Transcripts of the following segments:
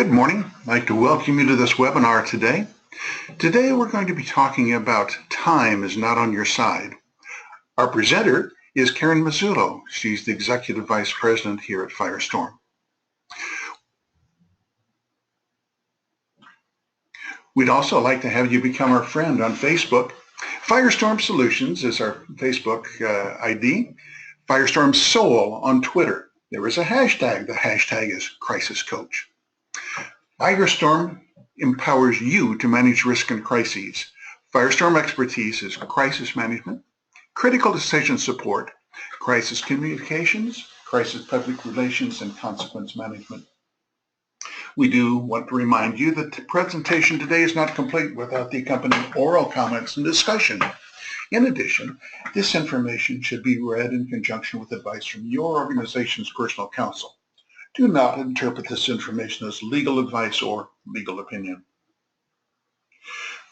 Good morning. I'd like to welcome you to this webinar today. Today we're going to be talking about time is not on your side. Our presenter is Karen Masullo. She's the Executive Vice President here at Firestorm. We'd also like to have you become our friend on Facebook. Firestorm Solutions is our Facebook ID. Firestorm Soul on Twitter. There is a hashtag. The hashtag is Crisis Coach. Firestorm empowers you to manage risk and crises. Firestorm expertise is crisis management, critical decision support, crisis communications, crisis public relations, and consequence management. We do want to remind you that the presentation today is not complete without the accompanying oral comments and discussion. In addition, this information should be read in conjunction with advice from your organization's personal counsel. Do not interpret this information as legal advice or legal opinion.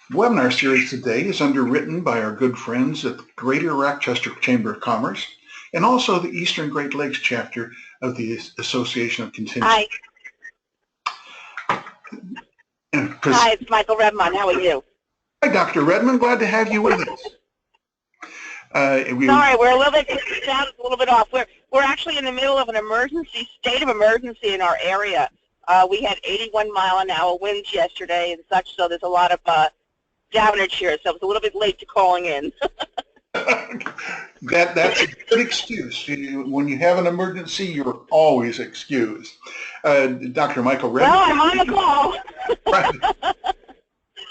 The webinar series today is underwritten by our good friends at the Greater Rochester Chamber of Commerce and also the Eastern Great Lakes chapter of the Association of Contingency. Hi. Hi, it's Michael Redmond. How are you? Hi, Dr. Redmond. Glad to have you with us. Sorry, we're a little bit, the sound is a little bit off. We're actually in the middle of an emergency, state of emergency in our area. We had 81-mile-an-hour winds yesterday and such, so there's a lot of damage here, so it's a little bit late to calling in. That's a good excuse. When you have an emergency, you're always excused. Dr. Michael Redmond. Well, I'm on the call.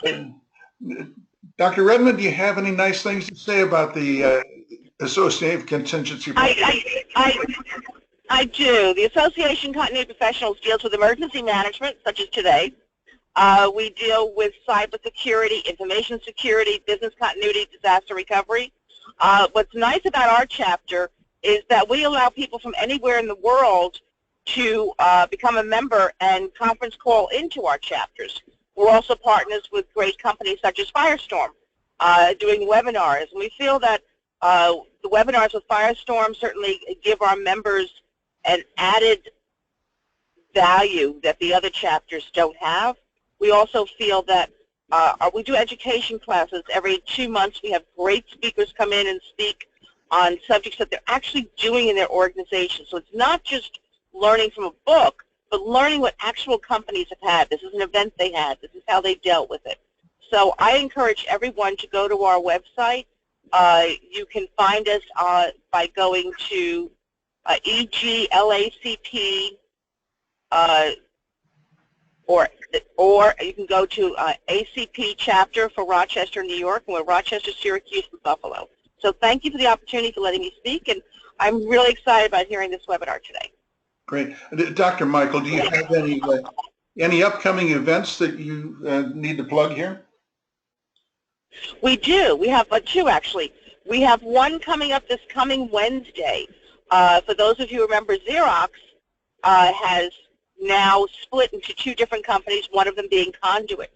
Right. Dr. Redmond, do you have any nice things to say about the Association of Contingency? I do. The Association Continuity Professionals deals with emergency management, such as today. We deal with cybersecurity, information security, business continuity, disaster recovery. What's nice about our chapter is that we allow people from anywhere in the world to become a member and conference call into our chapters. We're also partners with great companies such as Firestorm doing webinars. And we feel that the webinars with Firestorm certainly give our members an added value that the other chapters don't have. We also feel that we do education classes every 2 months. We have great speakers come in and speak on subjects that they're actually doing in their organization. So it's not just learning from a book, but learning what actual companies have had. This is an event they had. This is how they dealt with it. So I encourage everyone to go to our website. You can find us by going to EGLACP, or you can go to ACP chapter for Rochester, New York, and we're Rochester, Syracuse, and Buffalo. So thank you for the opportunity for letting me speak, and I'm really excited about hearing this webinar today. Great. Dr. Michael, do you have any upcoming events that you need to plug here? We do. We have two, actually. We have one coming up this coming Wednesday. For those of you who remember, Xerox has now split into 2 different companies, one of them being Conduit.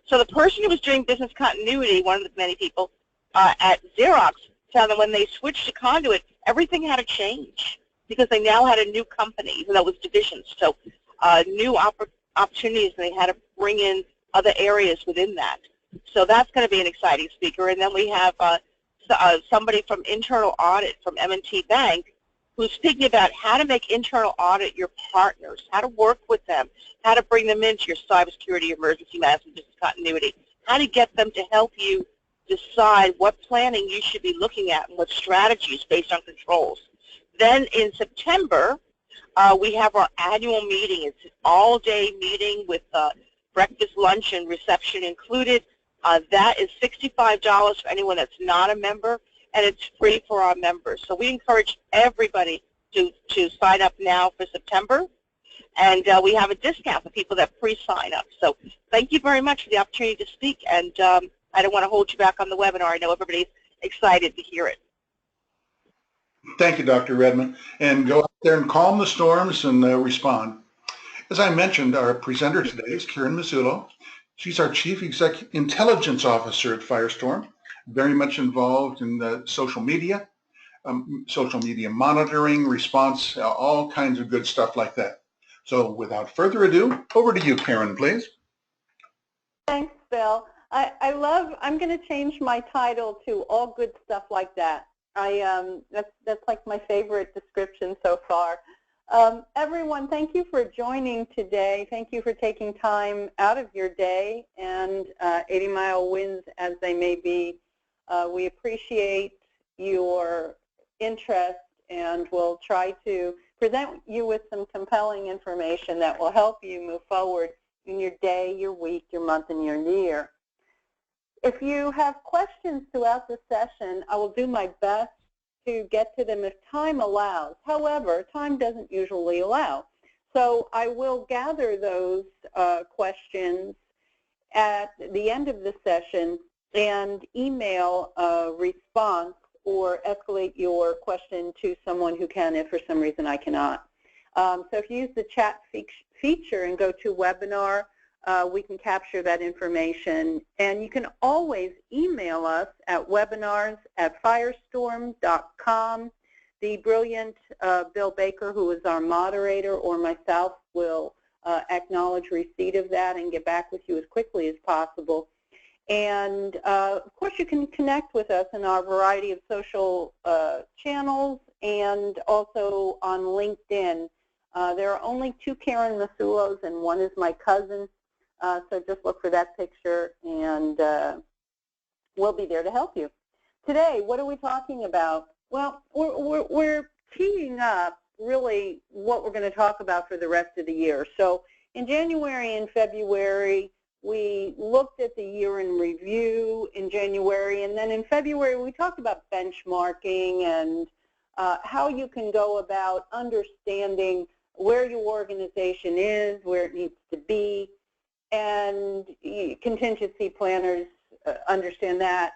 So the person who was doing business continuity, one of the many people at Xerox, found that when they switched to Conduit, everything had to change because they now had a new company, even though it was divisions. So new opportunities, and they had to bring in other areas within that. So that's going to be an exciting speaker. And then we have somebody from internal audit from M&T Bank who's speaking about how to make internal audit your partners, how to work with them, how to bring them into your cybersecurity, emergency management, business continuity, how to get them to help you decide what planning you should be looking at and what strategies based on controls. Then in September, we have our annual meeting. It's an all-day meeting with breakfast, lunch, and reception included. That is $65 for anyone that's not a member, and it's free for our members. So we encourage everybody to sign up now for September, and we have a discount for people that pre-sign up. So thank you very much for the opportunity to speak, and I don't want to hold you back on the webinar. I know everybody's excited to hear it. Thank you, Dr. Redmond. And go out there and calm the storms and respond. As I mentioned, our presenter today is Karen Masullo. She's our Chief Intelligence Officer at Firestorm, very much involved in the social media monitoring, response, all kinds of good stuff like that. So without further ado, over to you, Karen, please. Thanks, Bill. I'm going to change my title to All Good Stuff Like That. That's like my favorite description so far. Everyone, thank you for joining today. Thank you for taking time out of your day and 80-mile winds as they may be. We appreciate your interest, and we'll try to present you with some compelling information that will help you move forward in your day, your week, your month, and your year. If you have questions throughout the session, I will do my best to get to them if time allows. However, time doesn't usually allow. So I will gather those questions at the end of the session and email a response or escalate your question to someone who can if for some reason I cannot. So if you use the chat feature and go to webinar, we can capture that information. And you can always email us at webinars@firestorm.com. The brilliant Bill Baker, who is our moderator, or myself will acknowledge receipt of that and get back with you as quickly as possible. And of course, you can connect with us in our variety of social channels and also on LinkedIn. There are only 2 Karen Masullos, and one is my cousin. So just look for that picture, and we'll be there to help you. Today, what are we talking about? Well, we're teeing up really what we're going to talk about for the rest of the year. So in January and February, we looked at the year in review in January, and then in February we talked about benchmarking and how you can go about understanding where your organization is, where it needs to be, and contingency planners understand that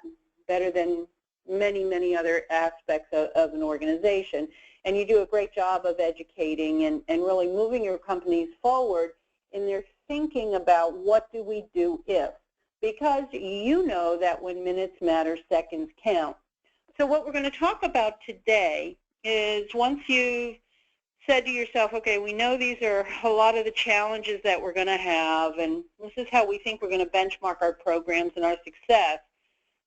better than many, many other aspects of an organization. And you do a great job of educating and really moving your companies forward in their thinking about what do we do if, because you know that when minutes matter, seconds count. So what we're going to talk about today is, once you've said to yourself, okay, we know these are a lot of the challenges that we're going to have, and this is how we think we're going to benchmark our programs and our success,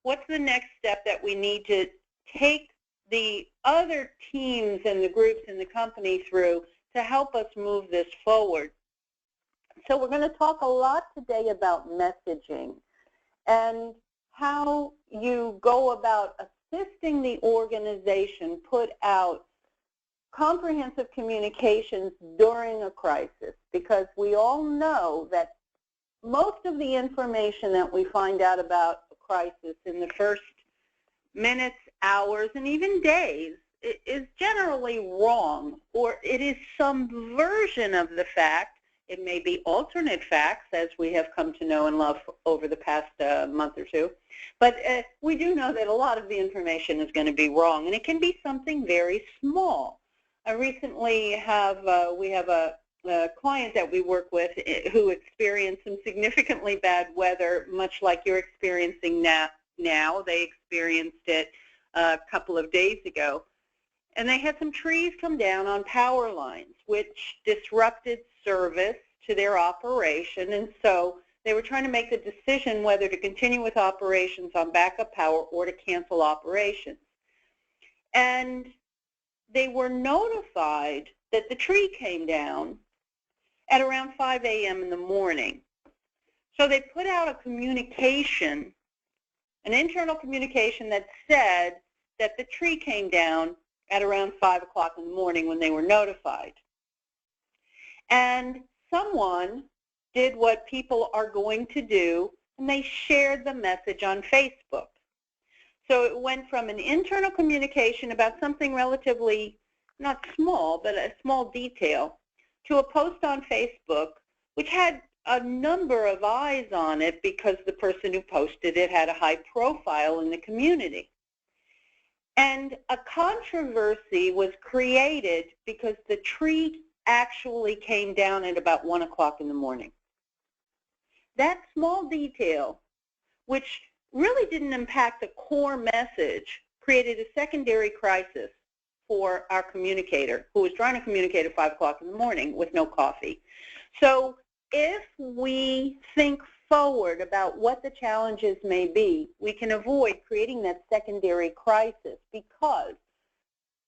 what's the next step that we need to take the other teams and the groups in the company through to help us move this forward? So we're going to talk a lot today about messaging and how you go about assisting the organization put out comprehensive communications during a crisis, because we all know that most of the information that we find out about a crisis in the first minutes, hours, and even days is generally wrong, or it is some version of the fact. It may be alternate facts, as we have come to know and love over the past month or two. But we do know that a lot of the information is going to be wrong, and it can be something very small. I recently we have a client that we work with who experienced some significantly bad weather, much like you're experiencing now. They experienced it a couple of days ago. And they had some trees come down on power lines, which disrupted service to their operation. And so they were trying to make the decision whether to continue with operations on backup power or to cancel operations. And they were notified that the tree came down at around 5 a.m. in the morning. So they put out a communication, an internal communication that said that the tree came down at around 5 o'clock in the morning when they were notified. And someone did what people are going to do, and they shared the message on Facebook. So it went from an internal communication about something relatively not small, but a small detail, to a post on Facebook, which had a number of eyes on it because the person who posted it had a high profile in the community. And a controversy was created because the tree actually came down at about 1 o'clock in the morning. That small detail, which really didn't impact the core message, created a secondary crisis for our communicator who is trying to communicate at 5 o'clock in the morning with no coffee. So if we think forward about what the challenges may be, we can avoid creating that secondary crisis, because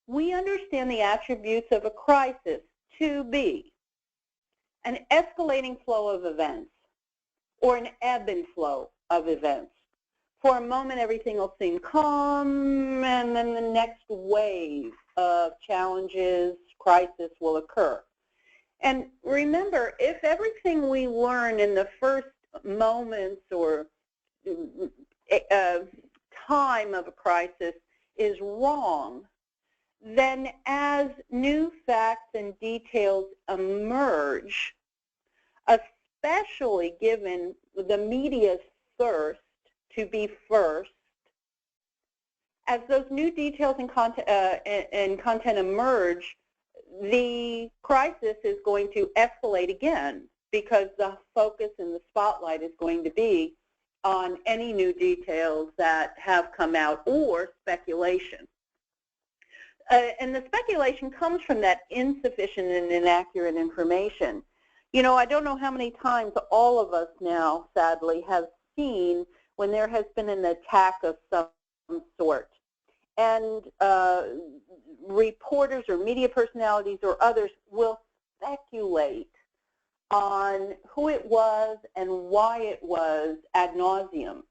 we understand the attributes of a crisis to be an escalating flow of events or an ebb and flow of events. For a moment, everything will seem calm, and then the next wave of challenges, crisis will occur. And remember, if everything we learn in the first moments or time of a crisis is wrong, then as new facts and details emerge, especially given the media's thirst to be first, as those new details and content emerge, the crisis is going to escalate again, because the focus and the spotlight is going to be on any new details that have come out or speculation. And the speculation comes from that insufficient and inaccurate information. You know, I don't know how many times all of us now, sadly, have seen when there has been an attack of some sort, and reporters or media personalities or others will speculate on who it was and why it was ad nauseum.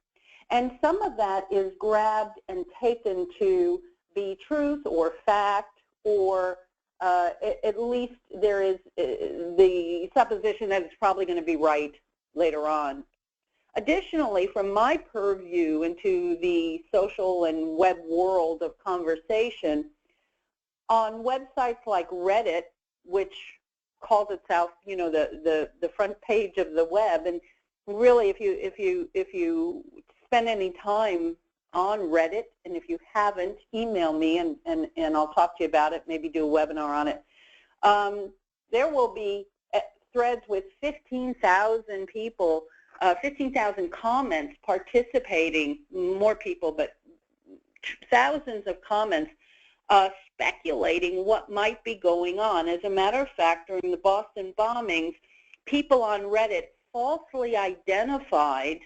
And some of that is grabbed and taken to be truth or fact, or at least there is the supposition that it's probably going to be right later on. Additionally, from my purview into the social and web world of conversation, on websites like Reddit, which calls itself, you know, the front page of the web, and really, if you spend any time on Reddit, and if you haven't, email me and I'll talk to you about it, maybe do a webinar on it. There will be threads with 15,000 people, 15,000 comments participating, more people, but thousands of comments speculating what might be going on. As a matter of fact, during the Boston bombings, people on Reddit falsely identified,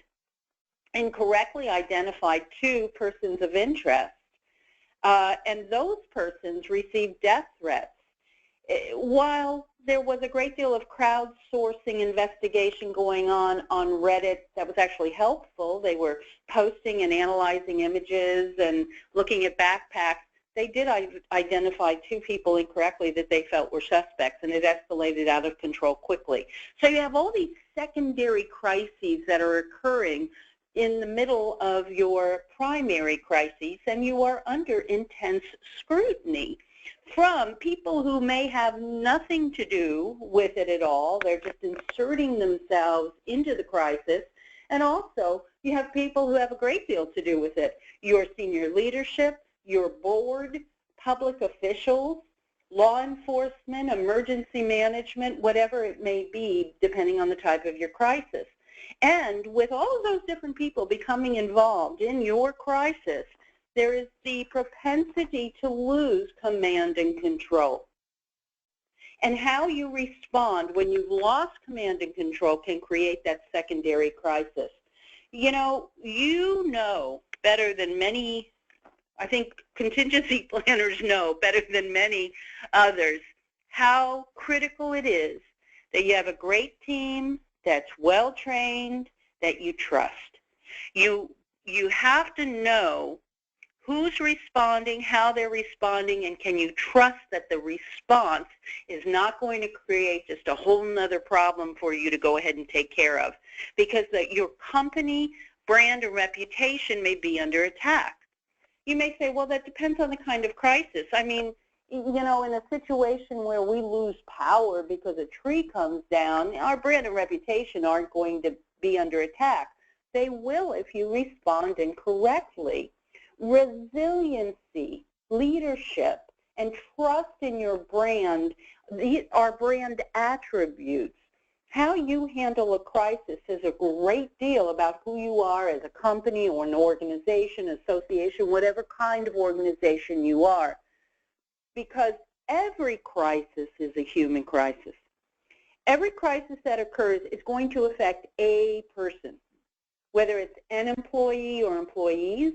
incorrectly identified 2 persons of interest, and those persons received death threats. While there was a great deal of crowdsourcing investigation going on Reddit that was actually helpful, they were posting and analyzing images and looking at backpacks, they did identify 2 people incorrectly that they felt were suspects, and it escalated out of control quickly. So you have all these secondary crises that are occurring in the middle of your primary crises, and you are under intense scrutiny from people who may have nothing to do with it at all. They're just inserting themselves into the crisis. And also, you have people who have a great deal to do with it. Your senior leadership, your board, public officials, law enforcement, emergency management, whatever it may be, depending on the type of your crisis. And with all of those different people becoming involved in your crisis, there is the propensity to lose command and control. And how you respond when you've lost command and control can create that secondary crisis. You know better than many, I think contingency planners know better than many others, how critical it is that you have a great team that's well trained, that you trust. You have to know who's responding, how they're responding, and can you trust that the response is not going to create just a whole nother problem for you to go ahead and take care of, because your company, brand, or reputation may be under attack. You may say, well, that depends on the kind of crisis. I mean, you know, in a situation where we lose power because a tree comes down, our brand and reputation aren't going to be under attack. They will if you respond incorrectly. Resiliency, leadership, and trust in your brand are brand attributes. How you handle a crisis is a great deal about who you are as a company or an organization, association, whatever kind of organization you are. because every crisis is a human crisis. Every crisis that occurs is going to affect a person, whether it's an employee or employees,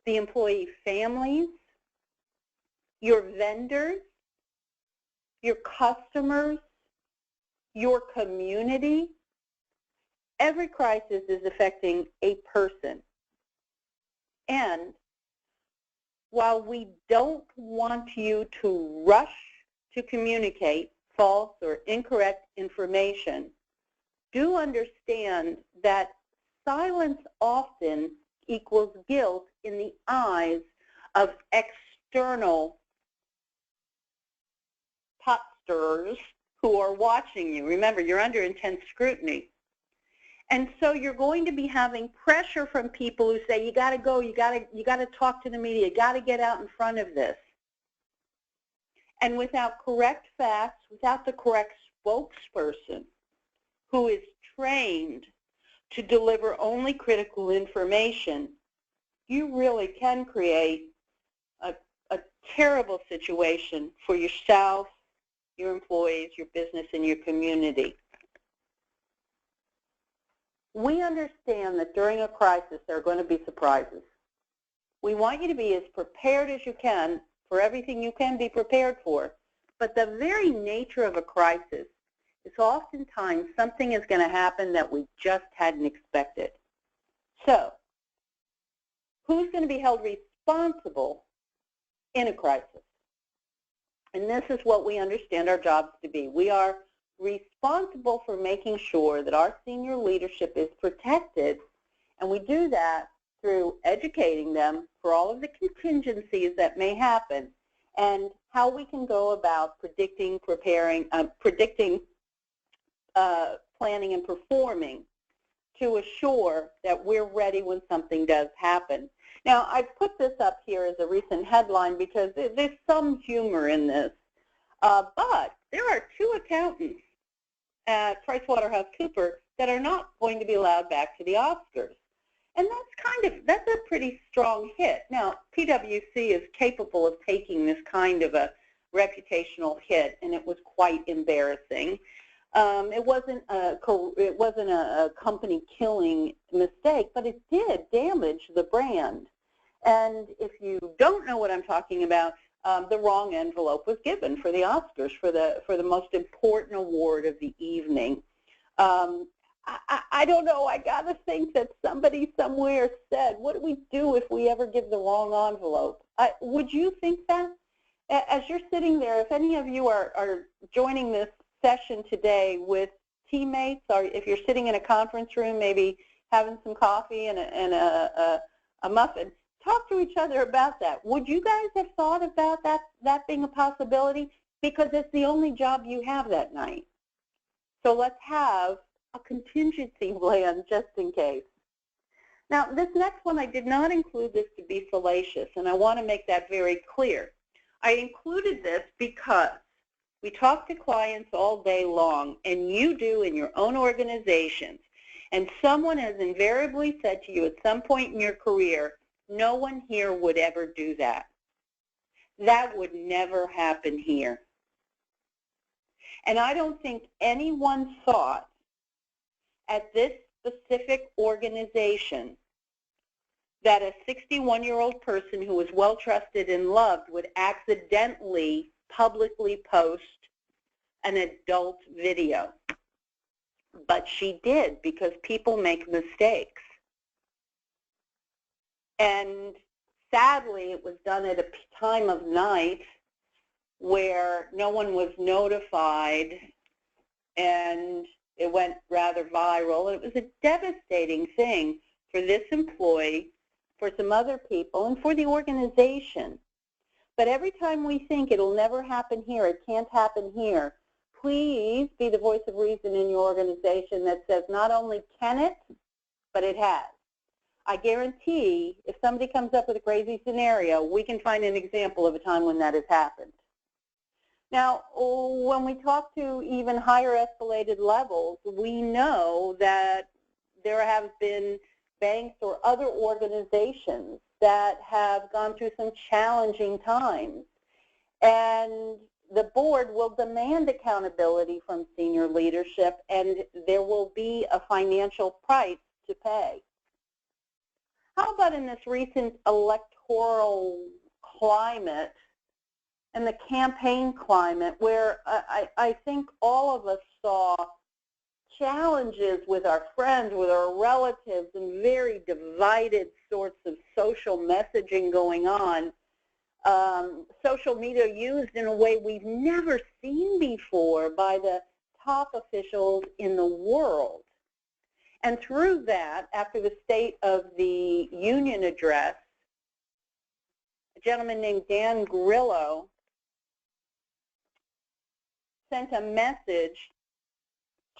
the employee families, your vendors, your customers, your community. Every crisis is affecting a person. And while we don't want you to rush to communicate false or incorrect information, do understand that silence often equals guilt in the eyes of external pot stirrers who are watching you. Remember, you're under intense scrutiny. And so you're going to be having pressure from people who say, you got to go, you got to talk to the media, you got to get out in front of this. And without correct facts, without the correct spokesperson who is trained to deliver only critical information, you really can create a terrible situation for yourself, your employees, your business, and your community. We understand that during a crisis there are going to be surprises. We want you to be as prepared as you can for everything you can be prepared for, but the very nature of a crisis is oftentimes something is going to happen that we just hadn't expected. So, who's going to be held responsible in a crisis? And this is what we understand our jobs to be. We are responsible for making sure that our senior leadership is protected, and we do that through educating them for all of the contingencies that may happen and how we can go about predicting, planning, and performing to assure that we're ready when something does happen. Now, I've put this up here as a recent headline because there's some humor in this, but there are 2 accountants at PricewaterhouseCoopers that are not going to be allowed back to the Oscars. And that's a pretty strong hit. Now, PwC is capable of taking this kind of a reputational hit, and it was quite embarrassing. It wasn't a company-killing mistake, but it did damage the brand. And if you don't know what I'm talking about, the wrong envelope was given for the Oscars for the most important award of the evening. I don't know. I got to think that somebody somewhere said, what do we do if we ever give the wrong envelope? Would you think that? As you're sitting there, if any of you are joining this session today with teammates, or if you're sitting in a conference room, maybe having some coffee and a muffin, talk to each other about that. Would you guys have thought about that being a possibility? Because it's the only job you have that night. So let's have a contingency plan just in case. Now, this next one, I did not include this to be fallacious, and I want to make that very clear. I included this because we talk to clients all day long, and you do in your own organizations, and someone has invariably said to you at some point in your career, no one here would ever do that. That would never happen here. And I don't think anyone thought at this specific organization that a 61-year-old person who was well trusted and loved would accidentally publicly post an adult video. But she did, because people make mistakes. And sadly, it was done at a time of night where no one was notified, and it went rather viral. It was a devastating thing for this employee, for some other people, and for the organization. But every time we think it'll never happen here, it can't happen here, please be the voice of reason in your organization that says not only can it, but it has. I guarantee if somebody comes up with a crazy scenario, we can find an example of a time when that has happened. Now, when we talk to even higher escalated levels, we know that there have been banks or other organizations that have gone through some challenging times. And the board will demand accountability from senior leadership, and there will be a financial price to pay. How about in this recent electoral climate and the campaign climate where I think all of us saw challenges with our friends, with our relatives, and very divided sorts of social messaging going on. Social media used in a way we've never seen before by the top officials in the world. And through that, after the State of the Union address, a gentleman named Dan Grillo sent a message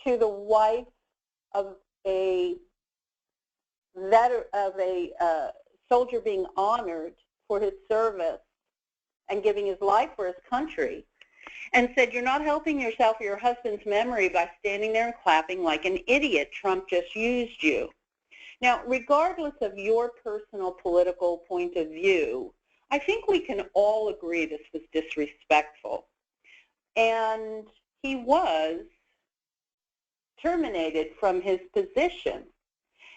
to the wife of a soldier being honored for his service and giving his life for his country, and said, "You're not helping yourself or your husband's memory by standing there and clapping like an idiot. Trump just used you." Now, regardless of your personal political point of view, I think we can all agree this was disrespectful. And he was terminated from his position.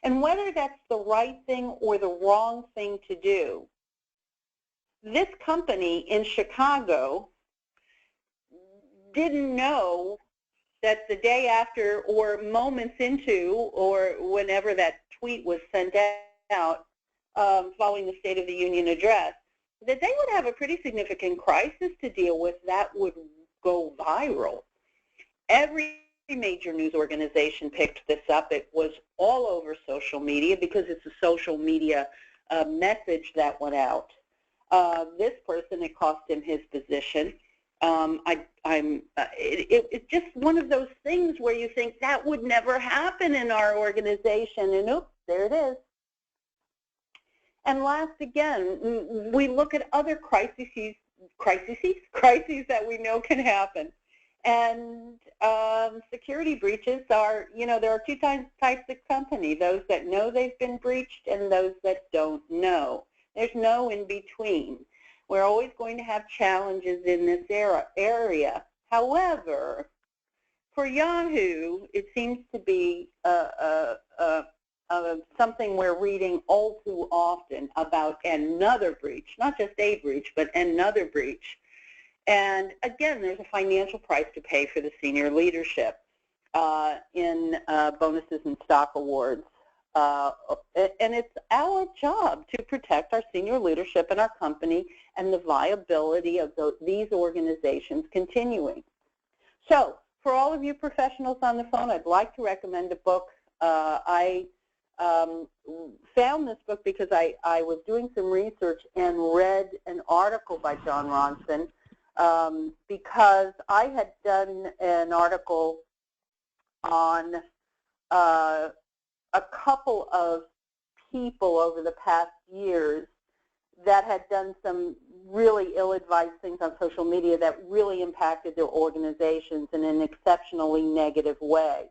And whether that's the right thing or the wrong thing to do, this company in Chicago didn't know that the day after or moments into or whenever that tweet was sent out following the State of the Union address, that they would have a pretty significant crisis to deal with that would go viral. Every major news organization picked this up. It was all over social media because it's a social media message that went out. This person, it cost him his position. It's just one of those things where you think that would never happen in our organization, and oops, there it is. And last again, we look at other crises that we know can happen. And security breaches are, there are two types of company, those that know they've been breached and those that don't know. There's no in between. We're always going to have challenges in this area. However, for Yahoo, it seems to be something we're reading all too often about another breach, not just a breach, but another breach. And again, there's a financial price to pay for the senior leadership in bonuses and stock awards. And it's our job to protect our senior leadership in our company and the viability of these organizations continuing. So for all of you professionals on the phone, I'd like to recommend a book. I found this book because I was doing some research and read an article by John Ronson because I had done an article on a couple of people over the past years that had done some really ill-advised things on social media that really impacted their organizations in an exceptionally negative way.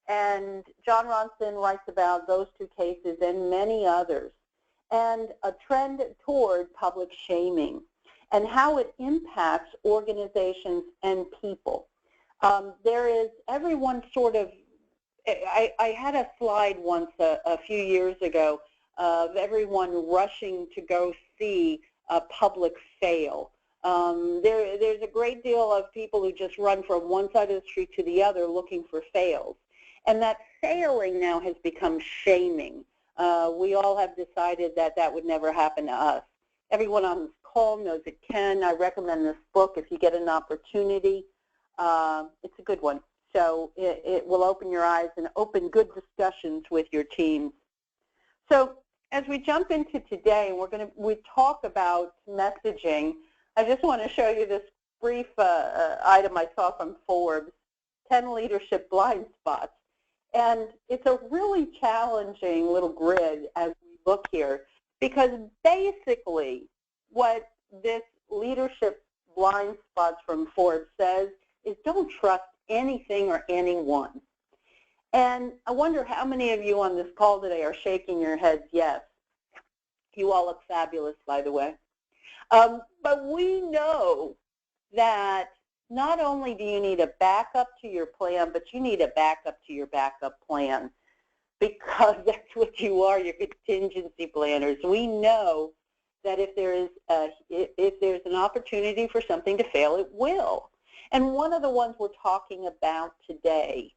And John Ronson writes about those two cases and many others, and a trend toward public shaming and how it impacts organizations and people. There is everyone sort of, I had a slide once a few years ago of everyone rushing to go see a public fail. There's a great deal of people who just run from one side of the street to the other looking for fails. And that failing now has become shaming. We all have decided that that would never happen to us. Everyone on this call knows it can. I recommend this book if you get an opportunity. It's a good one. So it will open your eyes and open good discussions with your teams. So as we jump into today, we talk about messaging. I just want to show you this brief item I saw from Forbes, 10 leadership blind spots. And it's a really challenging little grid as we look here, because basically what this leadership blind spots from Forbes says is don't trust anything or anyone. And I wonder how many of you on this call today are shaking your heads yes. You all look fabulous, by the way. But we know that not only do you need a backup to your plan, but you need a backup to your backup plan, because that's what you are, your contingency planners. We know that if there's an opportunity for something to fail, it will. And one of the ones we're talking about today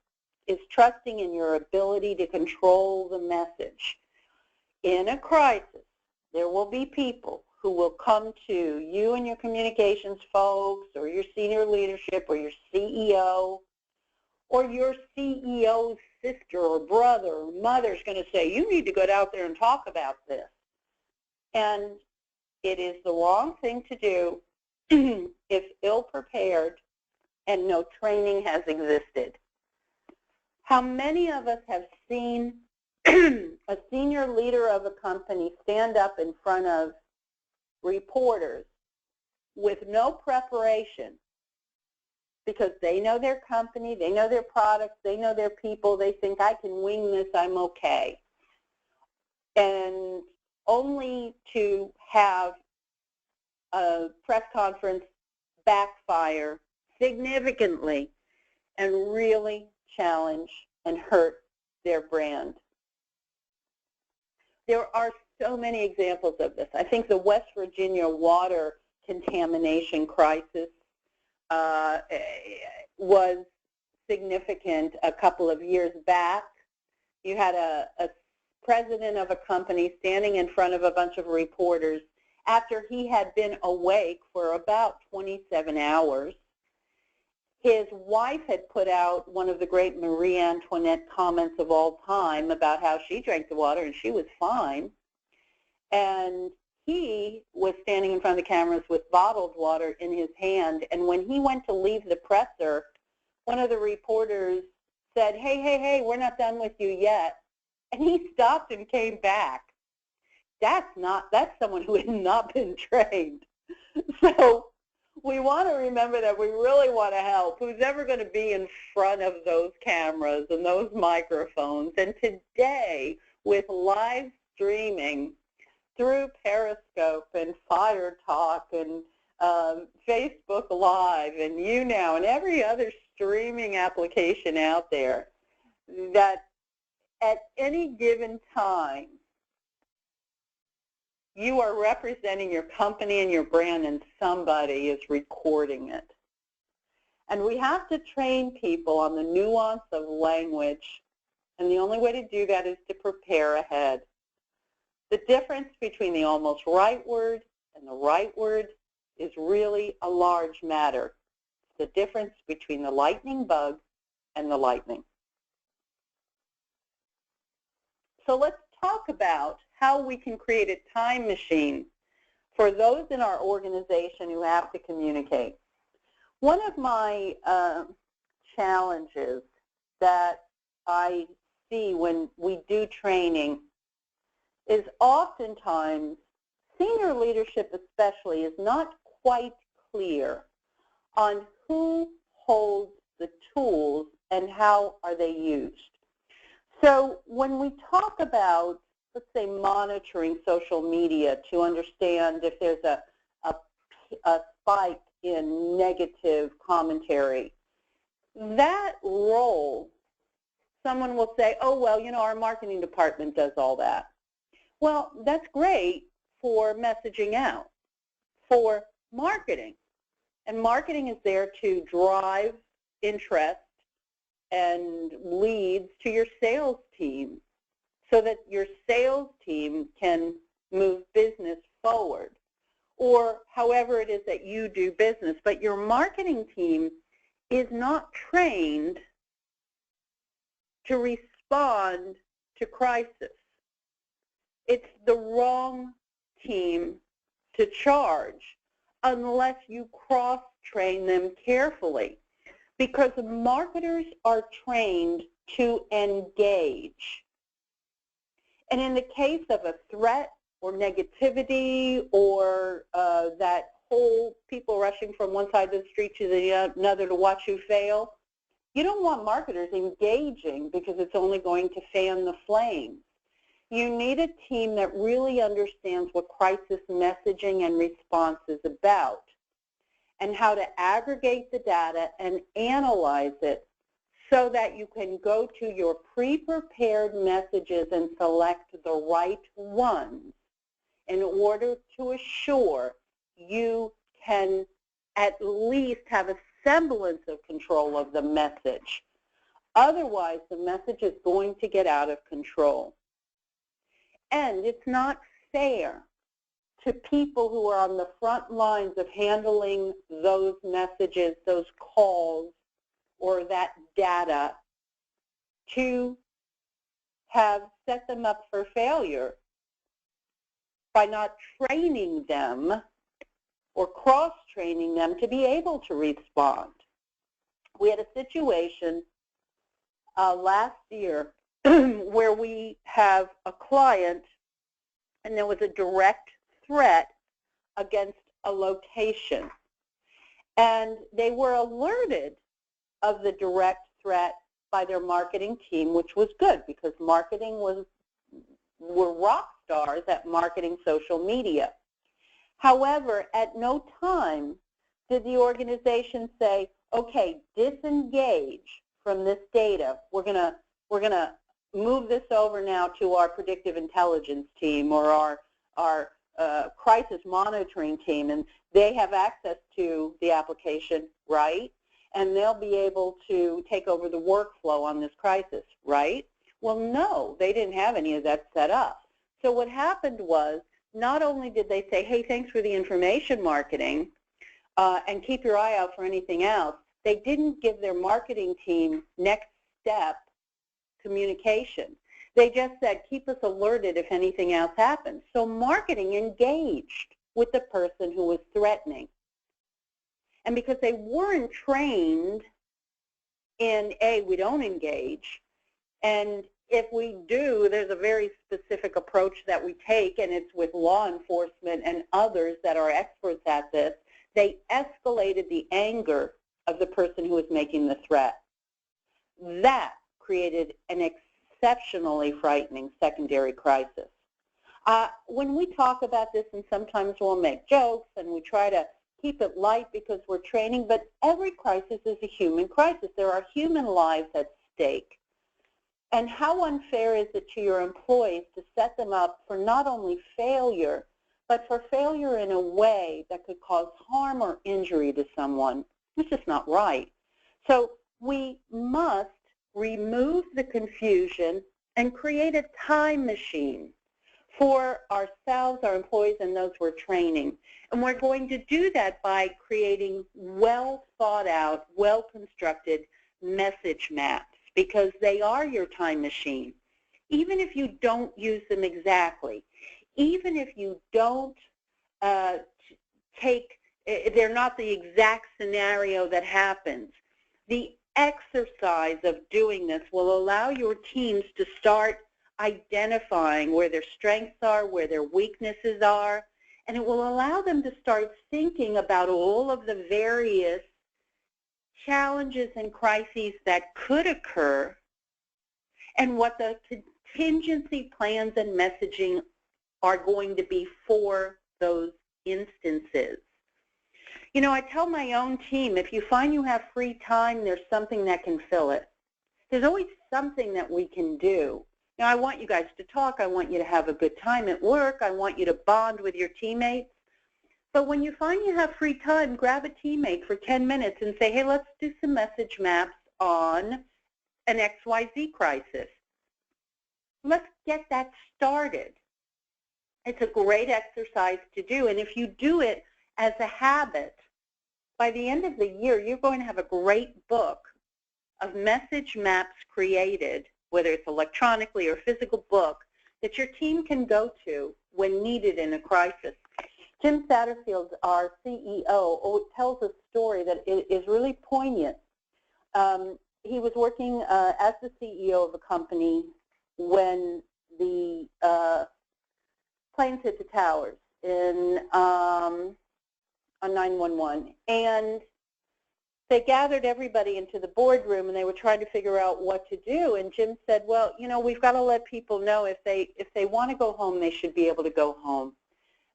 is trusting in your ability to control the message. In a crisis, there will be people who will come to you and your communications folks, or your senior leadership, or your CEO, or your CEO's sister or brother or mother is going to say, you need to get out there and talk about this. And it is the wrong thing to do if ill-prepared and no training has existed. How many of us have seen a senior leader of a company stand up in front of reporters with no preparation, because they know their company, they know their products, they know their people, they think, I can wing this, I'm okay, and only to have a press conference backfire significantly and really challenge and hurt their brand. There are so many examples of this. I think the West Virginia water contamination crisis was significant a couple of years back. You had a president of a company standing in front of a bunch of reporters after he had been awake for about 27 hours. His wife had put out one of the great Marie Antoinette comments of all time about how she drank the water and she was fine. And he was standing in front of the cameras with bottled water in his hand. And when he went to leave the presser, one of the reporters said, hey, we're not done with you yet. And he stopped and came back. That's someone who has not been trained. So we want to remember that we really want to help who's ever going to be in front of those cameras and those microphones. And today, with live streaming through Periscope and Fire Talk and Facebook Live and YouNow and every other streaming application out there, that at any given time, you are representing your company and your brand, and somebody is recording it. And we have to train people on the nuance of language, and the only way to do that is to prepare ahead. The difference between the almost right word and the right word is really a large matter. It's the difference between the lightning bug and the lightning. So let's talk about how we can create a time machine for those in our organization who have to communicate. One of my challenges that I see when we do training is oftentimes senior leadership especially is not quite clear on who holds the tools and how are they used. So when we talk about, let's say, monitoring social media to understand if there's a spike in negative commentary, that role, someone will say, oh, well, you know, our marketing department does all that. Well, that's great for messaging out, for marketing. And marketing is there to drive interest and leads to your sales team so that your sales team can move business forward, or however it is that you do business. But your marketing team is not trained to respond to crisis. It's the wrong team to charge unless you cross-train them carefully, because marketers are trained to engage. And in the case of a threat or negativity or that whole people rushing from one side of the street to the another to watch you fail, you don't want marketers engaging because it's only going to fan the flames. You need a team that really understands what crisis messaging and response is about. and how to aggregate the data and analyze it so that you can go to your pre-prepared messages and select the right ones in order to assure you can at least have a semblance of control of the message. Otherwise, the message is going to get out of control. And it's not fair to people who are on the front lines of handling those messages, those calls, or that data to have set them up for failure by not training them or cross-training them to be able to respond. We had a situation last year where we have a client and there was a direct threat against a location. And they were alerted of the direct threat by their marketing team, which was good because marketing were rock stars at marketing social media. However, at no time did the organization say, okay, disengage from this data. We're gonna move this over now to our predictive intelligence team or our crisis monitoring team, and they have access to the application, right? And they'll be able to take over the workflow on this crisis, right? Well, no, they didn't have any of that set up. So what happened was, not only did they say, hey, thanks for the information marketing, and keep your eye out for anything else, they didn't give their marketing team next step communication. They just said, keep us alerted if anything else happens. So marketing engaged with the person who was threatening. And because they weren't trained in, A, we don't engage, and if we do, there's a very specific approach that we take, and it's with law enforcement and others that are experts at this. They escalated the anger of the person who was making the threat. That created an exceptionally frightening secondary crisis. When we talk about this, and sometimes we'll make jokes and we try to keep it light because we're training, but every crisis is a human crisis. There are human lives at stake. And how unfair is it to your employees to set them up for not only failure, but for failure in a way that could cause harm or injury to someone? It's just not right. So we must remove the confusion and create a time machine for ourselves, our employees, and those we're training. And we're going to do that by creating well-thought-out, well-constructed message maps, because they are your time machine. Even if you don't use them exactly, even if you don't they're not the exact scenario that happens, the exercise of doing this will allow your teams to start identifying where their strengths are, where their weaknesses are, and it will allow them to start thinking about all of the various challenges and crises that could occur and what the contingency plans and messaging are going to be for those instances. You know, I tell my own team, if you find you have free time, there's something that can fill it. There's always something that we can do. Now, I want you guys to talk. I want you to have a good time at work. I want you to bond with your teammates. But when you find you have free time, grab a teammate for 10 minutes and say, hey, let's do some message maps on an XYZ crisis. Let's get that started. It's a great exercise to do. And if you do it as a habit, by the end of the year, you're going to have a great book of message maps created, whether it's electronically or physical book, that your team can go to when needed in a crisis. Jim Satterfield, our CEO, tells a story that is really poignant. He was working as the CEO of a company when the planes hit the towers on 911. And they gathered everybody into the boardroom and they were trying to figure out what to do. And Jim said, well, you know, we've got to let people know if they want to go home, they should be able to go home.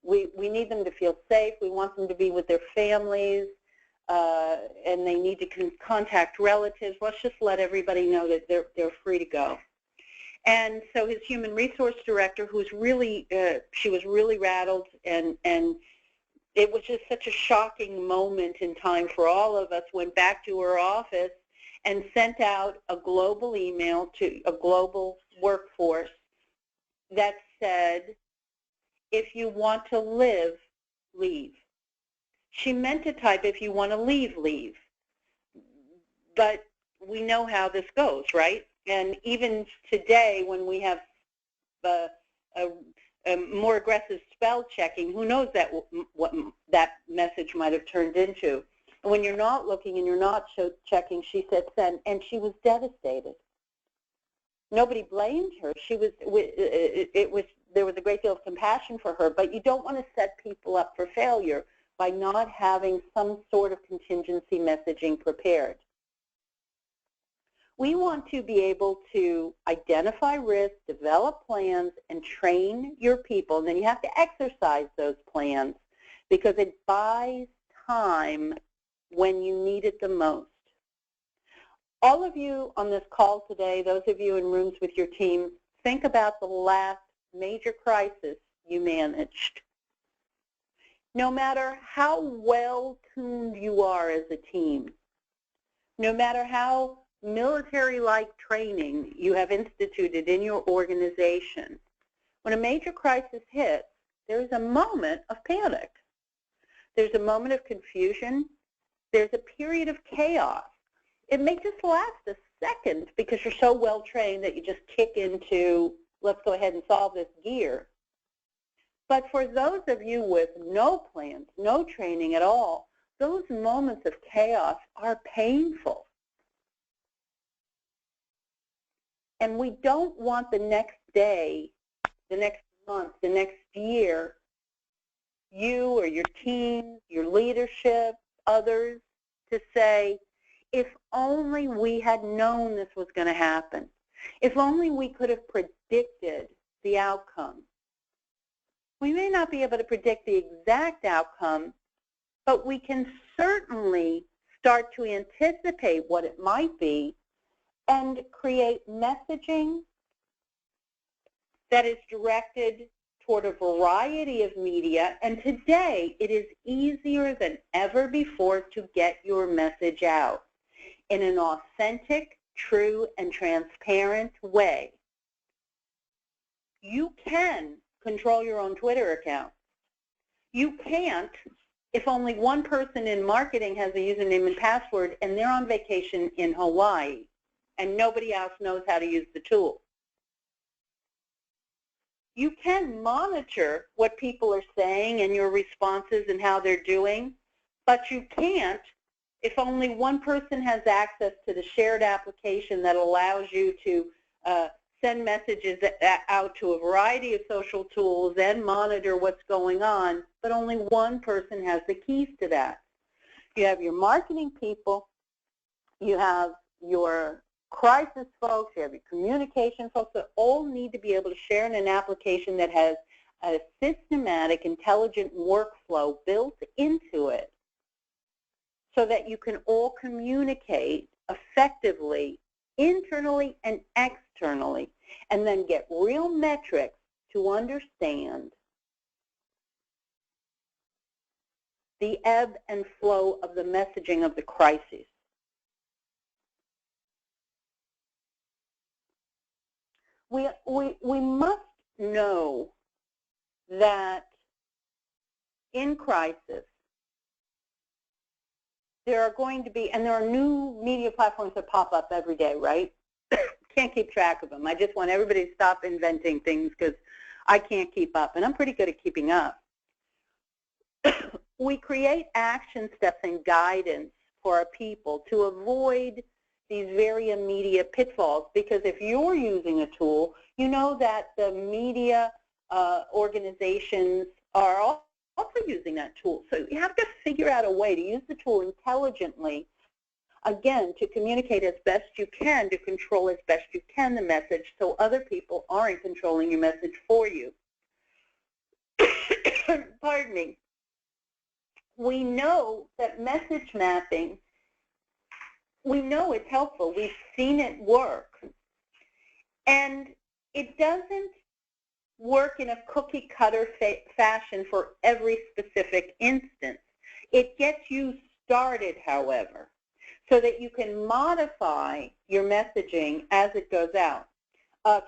We need them to feel safe. We want them to be with their families. and they need to contact relatives, let's just let everybody know that they're free to go. And so his human resource director, who's really, she was really rattled, and it was just such a shocking moment in time for all of us, went back to her office and sent out a global email to a global workforce that said, if you want to live, leave. She meant to type, if you want to leave, leave. But we know how this goes, right? And even today, when we have more aggressive spell checking, who knows what that message might have turned into. And when you're not looking and you're not checking, she said send, and she was devastated. Nobody blamed her. She was. There was a great deal of compassion for her, but you don't want to set people up for failure by not having some sort of contingency messaging prepared. We want to be able to identify risks, develop plans, and train your people. And then you have to exercise those plans because it buys time when you need it the most. All of you on this call today, those of you in rooms with your team, think about the last major crisis you managed. No matter how well-tuned you are as a team, no matter how military-like training you have instituted in your organization, when a major crisis hits, there's a moment of panic. There's a moment of confusion. There's a period of chaos. It may just last a second because you're so well trained that you just kick into, let's go ahead and solve this gear. But for those of you with no plans, no training at all, those moments of chaos are painful. And we don't want the next day, the next month, the next year, you or your team, your leadership, others, to say, if only we had known this was going to happen. If only we could have predicted the outcome. We may not be able to predict the exact outcome, but we can certainly start to anticipate what it might be and create messaging that is directed toward a variety of media. And today, it is easier than ever before to get your message out in an authentic, true, and transparent way. You can control your own Twitter account. You can't if only one person in marketing has a username and password and they're on vacation in Hawaii and nobody else knows how to use the tool. You can monitor what people are saying and your responses and how they're doing, but you can't if only one person has access to the shared application that allows you to send messages out to a variety of social tools and monitor what's going on, but only one person has the keys to that. You have your marketing people, you have your crisis folks, you have your communication folks that all need to be able to share in an application that has a systematic, intelligent workflow built into it so that you can all communicate effectively, internally and externally, and then get real metrics to understand the ebb and flow of the messaging of the crisis. We must know that in crisis, there are going to be, and there are new media platforms that pop up every day, right? Can't keep track of them. I just want everybody to stop inventing things because I can't keep up, and I'm pretty good at keeping up. We create action steps and guidance for our people to avoid these very immediate pitfalls, because if you're using a tool, you know that the media organizations are also using that tool. So you have to figure out a way to use the tool intelligently, again, to communicate as best you can, to control as best you can the message so other people aren't controlling your message for you. Pardon me. we know that message mapping, we know it's helpful. We've seen it work. And it doesn't work in a cookie-cutter fashion for every specific instance. It gets you started, however, so that you can modify your messaging as it goes out.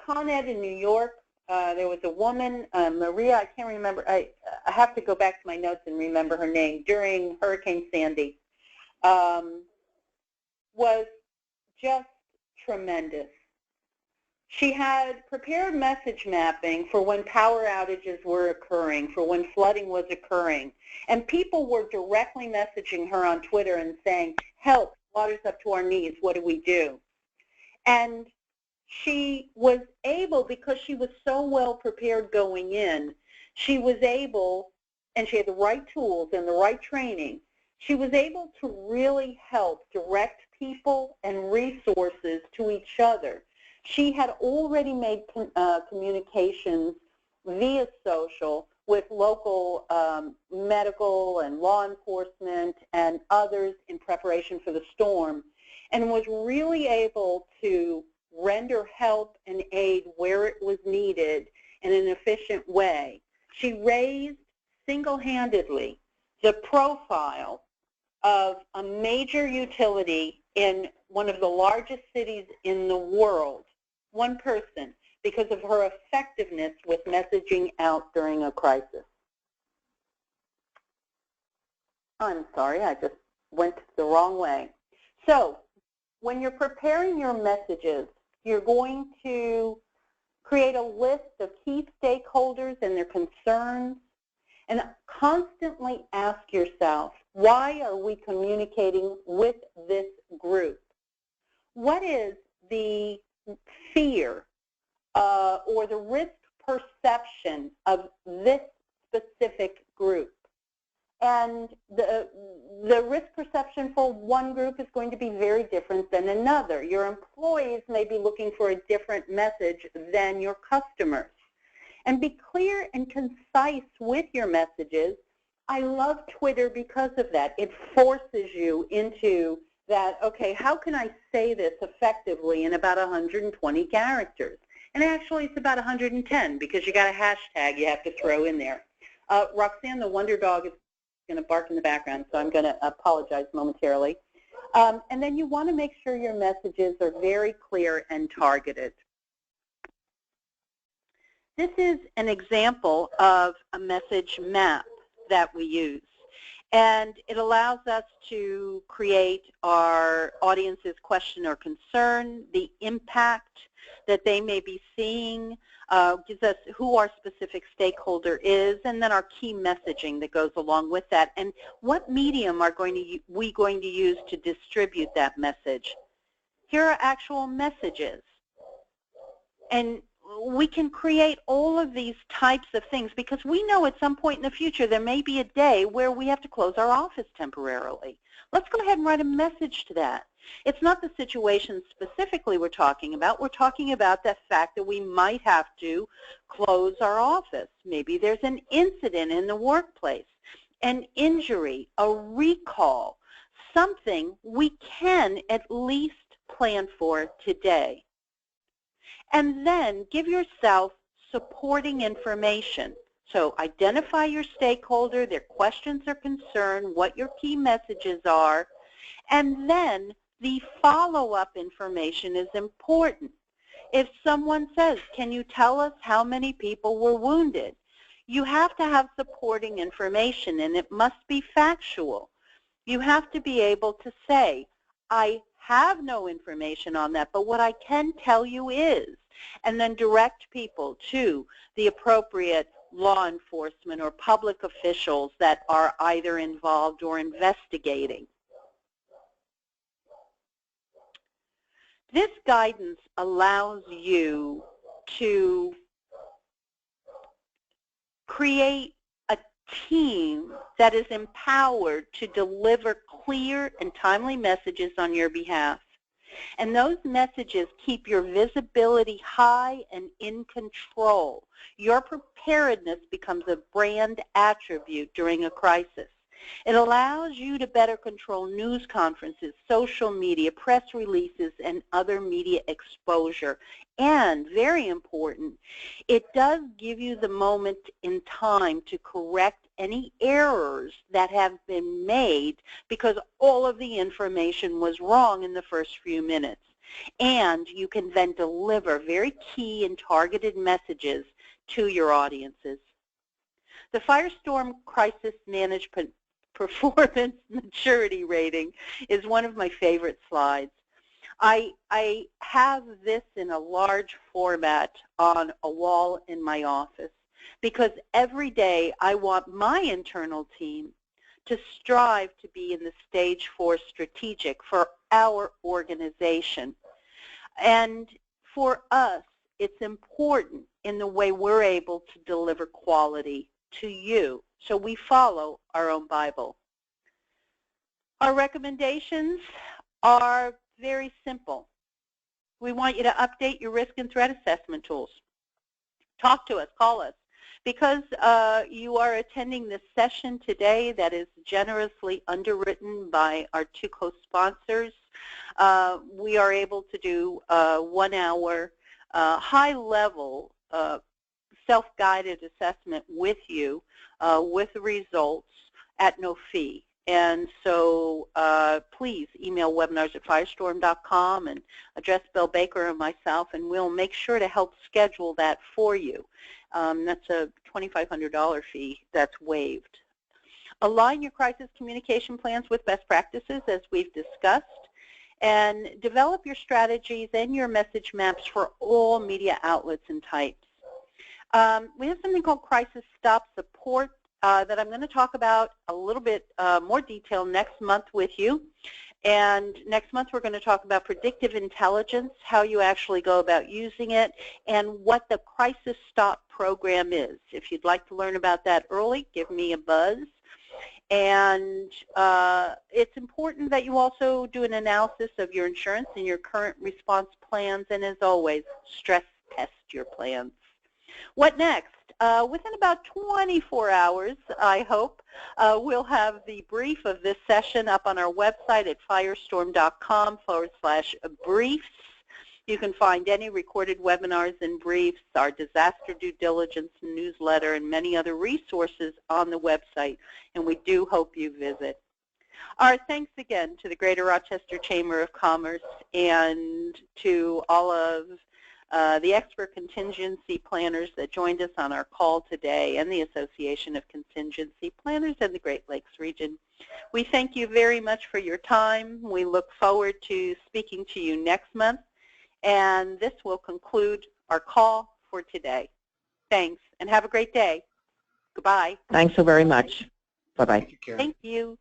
Con Ed in New York, there was a woman, Maria, I can't remember, I have to go back to my notes and remember her name, during Hurricane Sandy, was just tremendous. She had prepared message mapping for when power outages were occurring, for when flooding was occurring, and people were directly messaging her on Twitter and saying, help, water's up to our knees, what do we do? And she was able, because she was so well prepared going in, she was able, and she had the right tools and the right training, she was able to really help direct people and resources to each other. She had already made communications via social with local medical and law enforcement and others in preparation for the storm, and was really able to render help and aid where it was needed in an efficient way. She raised single-handedly the profile of a major utility in one of the largest cities in the world, one person, because of her effectiveness with messaging out during a crisis. I'm sorry, I just went the wrong way. So when you're preparing your messages, you're going to create a list of key stakeholders and their concerns, and constantly ask yourself, why are we communicating with this group? What is the fear or the risk perception of this specific group? And the risk perception for one group is going to be very different than another. Your employees may be looking for a different message than your customers. And be clear and concise with your messages. I love Twitter because of that. It forces you into that, okay, how can I say this effectively in about 120 characters? And actually it's about 110 because you got a hashtag you have to throw in there. Roxanne, the Wonder Dog, is going to bark in the background, so I'm going to apologize momentarily. And then you want to make sure your messages are very clear and targeted. This is an example of a message map that we use, and it allows us to create our audience's question or concern, the impact that they may be seeing, gives us who our specific stakeholder is, and then our key messaging that goes along with that, and what medium are we going to use to distribute that message. Here are actual messages, and we can create all of these types of things because we know at some point in the future there may be a day where we have to close our office temporarily. Let's go ahead and write a message to that. It's not the situation specifically we're talking about. We're talking about the fact that we might have to close our office. Maybe there's an incident in the workplace, an injury, a recall, something we can at least plan for today. And then give yourself supporting information. So identify your stakeholder, their questions or concern, what your key messages are, and then the follow-up information is important. If someone says, can you tell us how many people were wounded? You have to have supporting information, and it must be factual. You have to be able to say, I have no information on that, but what I can tell you is, and then direct people to the appropriate law enforcement or public officials that are either involved or investigating. This guidance allows you to create a team that is empowered to deliver clear and timely messages on your behalf. And those messages keep your visibility high and in control. Your preparedness becomes a brand attribute during a crisis. It allows you to better control news conferences, social media, press releases, and other media exposure. And, very important, it does give you the moment in time to correct any errors that have been made because all of the information was wrong in the first few minutes. And you can then deliver very key and targeted messages to your audiences. The Firestorm Crisis Management Performance Maturity Rating is one of my favorite slides. I have this in a large format on a wall in my office because every day I want my internal team to strive to be in the stage 4 strategic for our organization. And for us, it's important in the way we're able to deliver quality to you. So we follow our own Bible. Our recommendations are very simple. We want you to update your risk and threat assessment tools. Talk to us, call us. Because you are attending this session today that is generously underwritten by our 2 co-sponsors, we are able to do 1 hour high-level self-guided assessment with you with results at no fee. And so please email webinars@firestorm.com and address Bill Baker or myself, and we'll make sure to help schedule that for you. That's a $2,500 fee that's waived. Align your crisis communication plans with best practices, as we've discussed, and develop your strategies and your message maps for all media outlets and types. We have something called Crisis Stop Support that I'm going to talk about a little bit more detail next month with you. And next month we're going to talk about predictive intelligence, how you actually go about using it, and what the Crisis Stop program is. If you'd like to learn about that early, give me a buzz. And it's important that you also do an analysis of your insurance and your current response plans, and as always, stress test your plans. What next? Within about 24 hours, I hope, we'll have the brief of this session up on our website at firestorm.com/briefs. You can find any recorded webinars and briefs, our disaster due diligence newsletter, and many other resources on the website, and we do hope you visit. Our thanks again to the Greater Rochester Chamber of Commerce and to all of the expert contingency planners that joined us on our call today, and the Association of Contingency Planners in the Great Lakes region. We thank you very much for your time. We look forward to speaking to you next month, and this will conclude our call for today. Thanks, and have a great day. Goodbye. Thanks so very much. Bye-bye. Thank you.